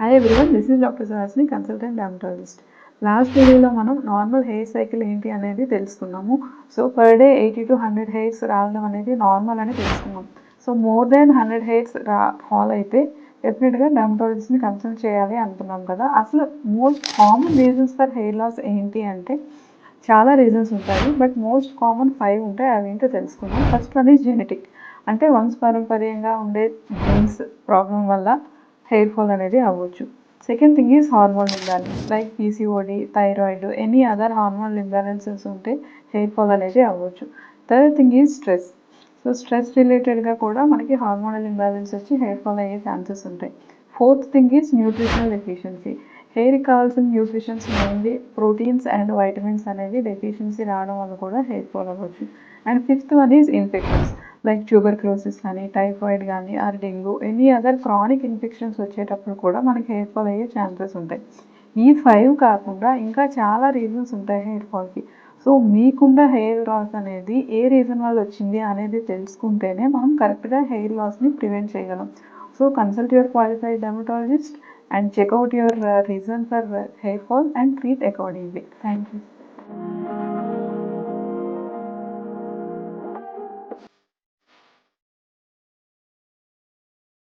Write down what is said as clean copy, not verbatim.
Hi everyone, this is doctor Suhasini, consultant dermatologist. Last వీడియోలో మనం normal hair cycle ఏంటి అనేది తెలుసుకున్నాము. So per day 80 to 100 hairs రావడం అనేది నార్మల్ అని తెలుసుకున్నాం. So more than 100 hairs fall అయితే డెఫినెట్గా డర్మటాలజిస్ట్ని కన్సల్ట్ చేయాలి అనుకున్నాం కదా. అసలు most common reasons for hair loss ఏంటి అంటే చాలా రీజన్స్ ఉంటాయి, బట్ మోస్ట్ కామన్ 5 ఉంటాయి. అవి ఏంటో తెలుసుకుందాం. ఫస్ట్ వన్ ఈజ్ జెనెటిక్, అంటే వంశపారంపర్యంగా ఉండే జీన్స్ ప్రాబ్లం వల్ల హెయిర్ ఫాల్ అనేది అవ్వచ్చు. Second thing is hormone imbalance, like PCOD, thyroid, any other hormone imbalances ఉంటే హెయిర్ ఫాల్ అనేది అవ్వచ్చు. Third thing is stress. So stress రిలేటెడ్గా కూడా మనకి హార్మోనల్ ఇంబ్యాలెన్స్ వచ్చి హెయిర్ ఫాల్ అయ్యే ఛాన్సెస్ ఉంటాయి. Fourth thing is nutritional deficiency. హెయిర్కి కావాల్సిన nutritions mainly proteins and vitamins అనేది డెఫిషియన్సీ రావడం వల్ల కూడా హెయిర్ ఫాల్ అవ్వచ్చు. And fifth one is infections, like tuberculosis కానీ, టైఫాయిడ్ కానీ, or dengue, any other chronic infections వచ్చేటప్పుడు కూడా మనకి హెయిర్ ఫాల్ అయ్యే ఛాన్సెస్ ఉంటాయి. ఈ 5 కాకుండా ఇంకా చాలా రీజన్స్ ఉంటాయి హెయిర్ ఫాల్కి. సో మీకున్న హెయిర్ లాస్ అనేది ఏ రీజన్ వల్ల వచ్చింది అనేది తెలుసుకుంటేనే మనం కరెక్ట్గా హెయిర్ లాస్ని ప్రివెంట్ చేయగలం. So consult your qualified dermatologist and check out your reason for hair fall and treat accordingly. Thank you.